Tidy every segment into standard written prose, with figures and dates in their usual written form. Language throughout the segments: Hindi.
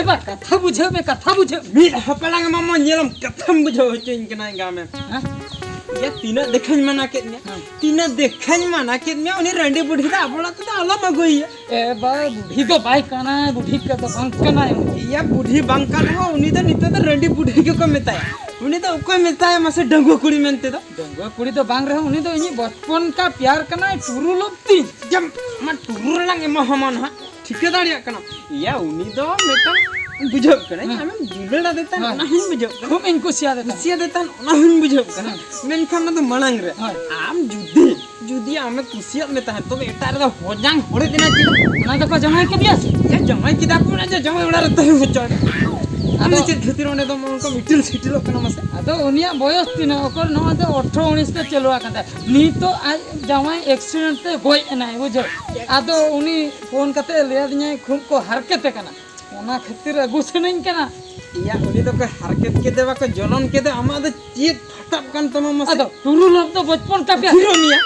बा कथा बुझे में कथा बुझे मी हपलांग मामा नेलम कथम बुझो होचिन कनाय गामे हां या तीना देखन मना के तीना देखन मना के उनी रंडी बुढ़ी दा आपला तो आला मगोई ए बा बुढ़ी तो बाई कना बुढ़ी का तो बंक कना या बुढ़ी बंका हो उनी तो नित तो रंडी बुढ़ी के को मेताय उनी तो उको मेताय मसे डंगो कुड़ी मेनते तो डंगो कुड़ी तो बांग रहे उनी तो इनी बचपन का प्यार कना टुरु लोती जम मा टुरु लंग महमन हा ठीके दाड़िया कना या उनी दो मेता बुझो कना हम जुलेड़ा देता ना हिन बुझो खूब इनको सिया देता ना हिन बुझो कना मेन खाना तो मलंग रे आम जुदी जुदी आमे कुसिया मेता है तो एटा रे होजांग होड़े दिना ची ना तो जमाई के दिया या जमाई की दा कोना जे जमाई उड़ा रहता है चढ़ आमे से खतिर ओने तो उनको मिटिल सिटिल कना मसे अदो उनिया बयस तिना ओकर न तो 18 19 ते चलवा कंदा नी तो आज जमाई एक्सीडेंट ते गोय ना बुझो अदो उनी फोन कते ले दिया खूब को हरकत कना ओना खातिर गुसनइन कना या उनी तो के हरकत के देवा को जनन के दे आमा तो चीत फटप कन तम मसे अदो टुरु लोग तो बचपन का प्यार हिरोनिया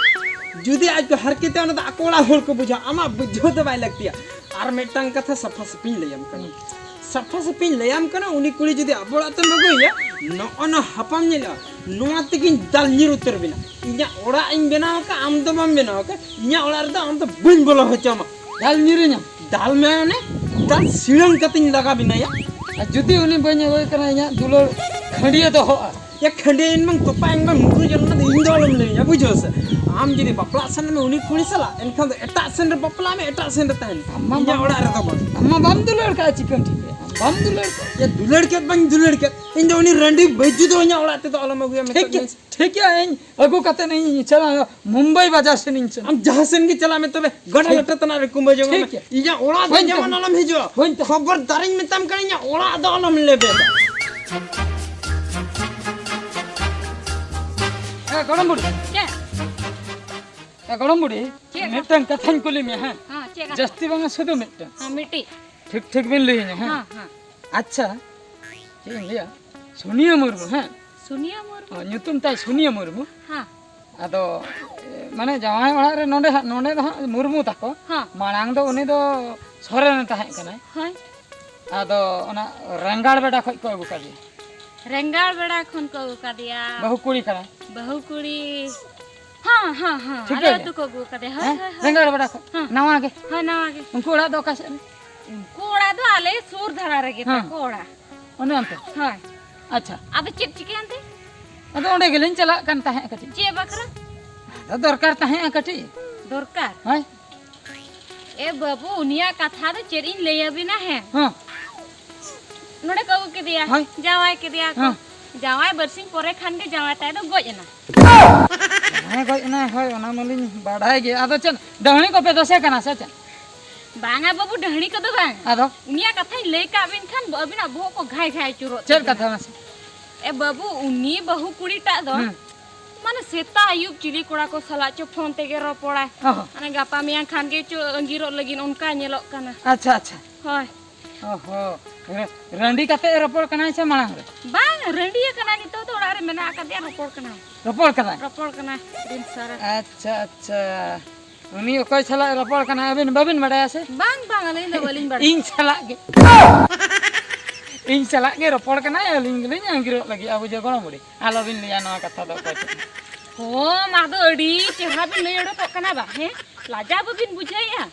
जुदी आज को हरकत ओना तो अकोला होल को बुझा आमा बुझो तो बाय लगती है आर मेटंग कथा सफा सपिन लेयम कना सफा सपिन लेयम कना उनी कुड़ी जुदी अबोला तो मगोया न अन हपम नेला नोआ तकिन दाल निर उतर बिना इया ओड़ा इन बनाव का आम तो बम बनाव का इया ओड़ा रे आम तो बन बोलो हो चमा दाल निरኛ दाल में ने दाल सिरन कतिन लगा बिना या जुदी उनी बने होय कना इया दुलो खंडिए तो हो या खंडे इन मंग तो पाएंग में मुरु जन्ना दे इंदोलम ले या बुझो से आम जिदि बपला सन में उनी कुड़ी सला एनखान तो एटा सन रे बपला में एटा सन रे तहन इया ओड़ा रे तो अम्मा बम दुलड़ का चिकन ठीक है बम दुलड़ या दुलड़ के बन दुलड़ के इन जो उनी रंडी बेजू तो इया ओड़ा ते तो अलम गुया में ठीक है अगो कते नहीं चला मुंबई बाजार से नहीं चला हम जहां से की चला में तो गड़ा लट तना रे कुंबे जो में इया ओड़ा दे जमन अलम हिजो खबर दारिन में तम करिया ओड़ा द अलम लेबे गड़म बुड़ी क्या गड़म बुड़ी मिटन कथन कुली में है हां चेक जस्ती बांगा सुदो मिटन हां मिट्टी ठीक ठीक बिन लई है हां हां अच्छा ये लिया सोनिया मुर्मू है सुनिया मोर ᱧᱩᱛᱩᱢ ᱛᱟᱭ ᱥᱩᱱᱤᱭᱟ ᱢᱩᱨᱢᱩ हां ᱟᱫᱚ ᱢᱟᱱᱮ ᱡᱟᱶᱟᱭ ᱚᱲᱟᱜ ᱨᱮ ᱱᱚᱰᱮ ᱫᱚ ᱢᱩᱨᱢᱩ ᱛᱟᱠᱚ हां ᱢᱟᱲᱟᱝ ᱫᱚ ᱩᱱᱤ ᱫᱚ ᱥᱚᱨᱮᱱ ᱛᱟᱦᱮᱸ ᱠᱟᱱᱟᱭ हां ᱟᱫᱚ ᱚᱱᱟ ᱨᱟᱝᱜᱟᱲ ᱵᱮᱰᱟ ᱠᱷᱚᱡ ᱠᱚ ᱟᱹᱜᱩ ᱠᱟᱫᱮᱭᱟ रेंगाड़ बेड़ा खन को का दिया ᱵᱟᱹᱦᱩ ᱠᱩᱲᱤ ᱠᱟᱱᱟᱭ बहु कुड़ी हां हां हां ठीक अरे है। तो को गो का दे हां ᱨᱟᱝᱜᱟᱲ ᱵᱮᱰᱟ ᱠᱷᱚᱡ हाँ। ᱱᱟᱣᱟ ᱜᱮ हां ना आगे ᱩᱱᱠᱩ ᱚᱲᱟᱜ ᱫᱚ ᱚᱠᱟ ᱥᱮᱫ ᱨᱮ कोड़ा दो आले सूर धरा रे के हाँ। कोड़ा ᱚᱱᱮ ᱚᱱᱛᱮ हां ᱟᱪᱪᱷᱟ अब चिप चिके अंते ᱟᱫᱚ ᱚᱸᱰᱮ ᱜᱮᱞᱤᱧ ᱪᱟᱞᱟᱜ ᱠᱟᱱ ᱛᱟᱦᱮᱸ ᱠᱟᱹᱴᱤᱡ चे बकरा ᱟᱫᱚ ᱫᱚᱨᱠᱟᱨ ᱛᱟᱦᱮᱸ ᱠᱟᱹᱴᱤᱡ दरकार ᱦᱳᱭ ए बाबू उनिया कथा तो चेरिन ले अभी ना है ᱦᱚᱸ नोडे को के दिया हाय। जावाय के दिया हाँ। जावाय बरसिंग पोरे खान के जावाय ताय तो गोजना ᱦᱮᱸ ᱜᱚᱡ ᱮᱱᱟᱭ ᱦᱳᱭ ᱚᱱᱟ ᱢᱟᱞᱤᱧ ᱵᱟᱰᱟᱭ ᱜᱮ ᱟᱫᱚ ᱪᱮᱫ ᱰᱟᱹᱦᱲᱤ ᱠᱚᱯᱮ ᱫᱚᱥᱮ ᱠᱟᱱᱟ ᱥᱮ ᱪᱮᱫ बांगा बाबू ढहणी को तो बांग ᱟᱫᱚ उनिया कथा ले का बिन खान अबिना भो को घाय घाय चुरो ᱪᱮᱫ ᱠᱟᱛᱷᱟ ᱢᱟᱥᱮ ए बाबू उनी बहु कुड़ी टा दो माने सेता आयुब चिली कोड़ा को सला चो फोन ते गे रोपड़ा ओहो माने गापा मियां खान के चो अंगिरो लगिन उनका नेलोक कना अच्छा अच्छा होय ओहो रंडी कते रपोड़ कनाय से मांग रे बांग रंडिया कना नि तो ओड़ा रे मेना का दे रोपड़ कना रपोड़ कनाय दिन सारा अच्छा अच्छा उनी ओकय छला रपोड़ कनाय अबिन बबिन बडाया से बांग बांग ले न वलिन बड़ इन छला गे रपोड़ कनाय अलिंग लिंग अंगिरो लगी अब जे गण मुड़ी आलो बिन लिया नवा कथा दो को हो मादो अडी चेहरा बिन ले ओडो कना बा हे लाजा बबिन बुझाया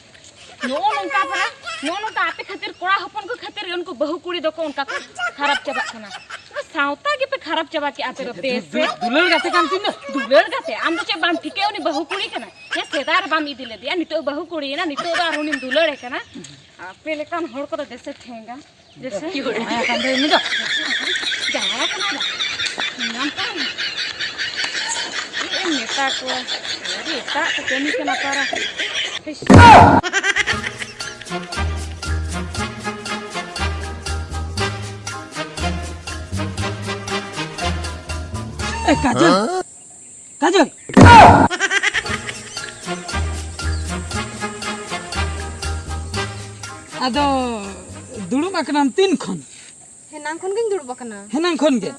नो नंका परा नो नो ता आपे खातिर कोड़ा हपन को खातिर उनको बहु कुड़ी दो को उनका खराब चबा कना सावता के पे खराब चबा के आपे देश से दुलर गाते काम तिन दुलर गाते आम तो चे बाम ठीके उनी बहु कुड़ी कना हे सेदार बाम इदी ले दिया नितो बहु कुड़ी ना नितो दार उनी दुलर कना आपे लेकान होड़ को देश से ठेंगा जैसे आया कांदे नि दो जावा कना बा नाम का ये नेता को अरे ता तो केनी कना पारा काजल काजल आदो दुड़ुब आकनाम तीन खन हेनांग खन गिन दुड़ब कना हेनांग खन गे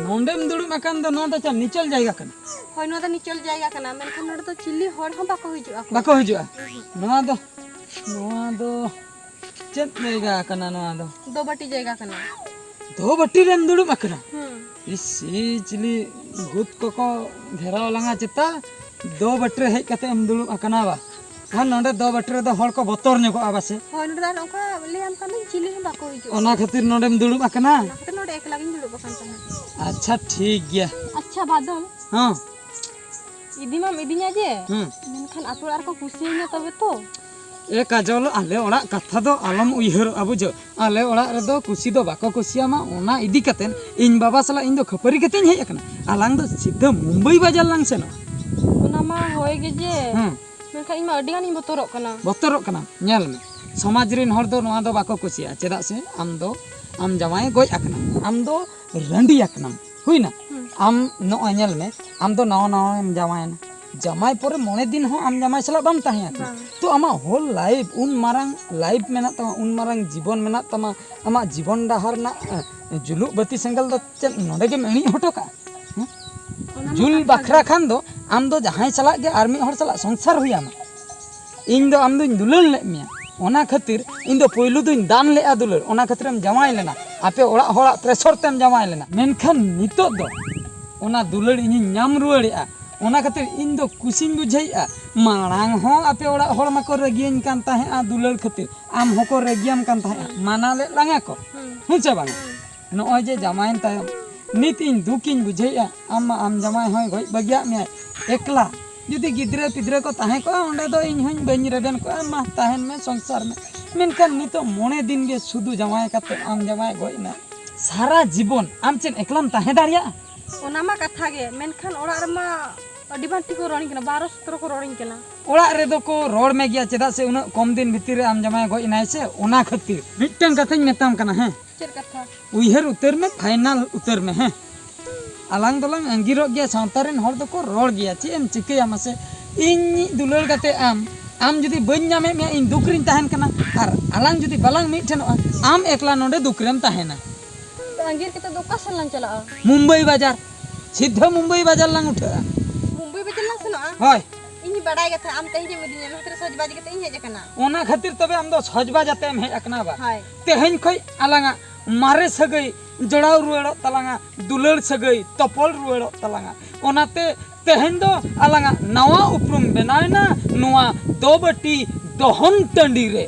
नोंडेम दुड़ुब आकान दो नो चा निचल जायगा कन होय नो द निचल जायगा कना मेनखान नोड तो चिल्ली होड़ हम बाको हिजुआ बाको हिजुआ नोआ दो चेत जायगा कना नवा दो दो बाटी जाएगा कना दो बट्टी रेम दुड़ुब अकना हम्म इसी चिली भूत को घेराव लंगा चिता दो बट्टे हेज कते हम दुड़ुब अकना बा हां नोंडे दो बट्टे दो हड़ को बतर नको आबासे होय नोडा नोका ले हम कना चिली हम बाको हिजो ओना खातिर नोंडेम दुड़ुब अकना नाते नोडे एकला गिन दुड़ुब बकन तने अच्छा ठीक गया अच्छा बादल हां इदी माम इदिnya je हम्म मेनखान आतो आर को कुसियना तबे तो ए काजल आले ओड़ा कथा दो आलम उइहर अबुजो आले ओड़ा रे दो कुसी दो बाको कुसियामा ओना इदी कतेन इन बाबा सला इन दो खपरी कतेन हेज अकना आलांग दो सीधा मुंबई बाजार लांग सेनो ओना मा होय गे जे हम्म मेनखान इमा अडी गानी बतरक कना बतरक कना नेल में समाज रिन हर दो नोआ दो बाको कुसिया चेदा से आम जमाय गोय अकना आम दो रंडी अकना हुइना आम नो नेल में आम दो नाव नाव जमायना जमाय पर मोने दिन हो आम जमाय सला बाम ताहिया तो आमा होल लाइफ उन मारंग लाइफ मेना तमा उन मारंग जीवन मेना तमा आमा जीवन डाहर ना जुलु बत्ती सेंगल दो चेन नोडे के मेणी हटोका जुल बखरा खान दो आम दो जहां सला गे आर्मी हर सला संसार हुयामा इन दो आम दो दुलल ले मिया ओना खातिर इन दो पहिलु दो दान ले आ दुलल ओना खातिर हम जमाय लेना आपे ओड़ा होड़ा प्रेशर तेम जमाय लेना मेनखान नितो दो ओना दुलल इन नाम रुआड़िया ओना खातिर इन दो कुसिन बुझाइया मारांग हो आपे ओड़ा होड़ माको रेगियन कान ताहे आ दुलल खातिर आम होको रेगियम कान ताहे माना ले लांगा को हुंचा बांग नोय जे जमायन तायम नित इन दुकिन बुझाइया आम जमाय होय गय बगिया में एकला जुदी गिद्रे पिद्रे को ताहे को ओंडे दो इन हन बन रेबेन को मा ताहेन में संसार में मेनखान नितो मोने दिन गे सुदु जमाय काते आम जमाय गय ना सारा जीवन आम चेन एकलाम ताहे दारिया ओना मा कथा गे मेनखान ओड़ा रमा अडी बांटी को रोणी कना 12-17 को रोणी कना ओड़ा रे दो को रोड में गया चेदा से उना कम दिन भीतर रे आम जमाय गय नाय से ओना खातिर मिटन कथाኝ मेताम कना है चेर कथा उइहर उतर में फाइनल उतर में है आलांग दोलांग अंगिरो गया सावतारेन हर दो को रोड गया चे एम चिकया मासे इन दुलर कते आम जुदी बन नामे में इन दुकरिन ताहेन कना आर आलांग जुदी बालांग मिठन आम एकला नोडे दुकरेम ताहेना अंगीर के तो दोका सलान चला मुंबई बाजार सीधा मुंबई बाजार लांग उठा मुंबई बजल ना सना होय इनी बड़ाई कथा आम तही जे मदिना नहतर सजबाज के तही हे कना ओना खातिर तबे आम दो सजबा जाते हम हे अकना बा हाय तेहन खय आलांगा मारे सगई जड़ाव रुएड़ो तलांगा दुलड़ सगई तपल रुएड़ो तलांगा ओनाते तेहन दो आलांगा नवा उपरुम बनायना नवा दो बटी दहन टंडी रे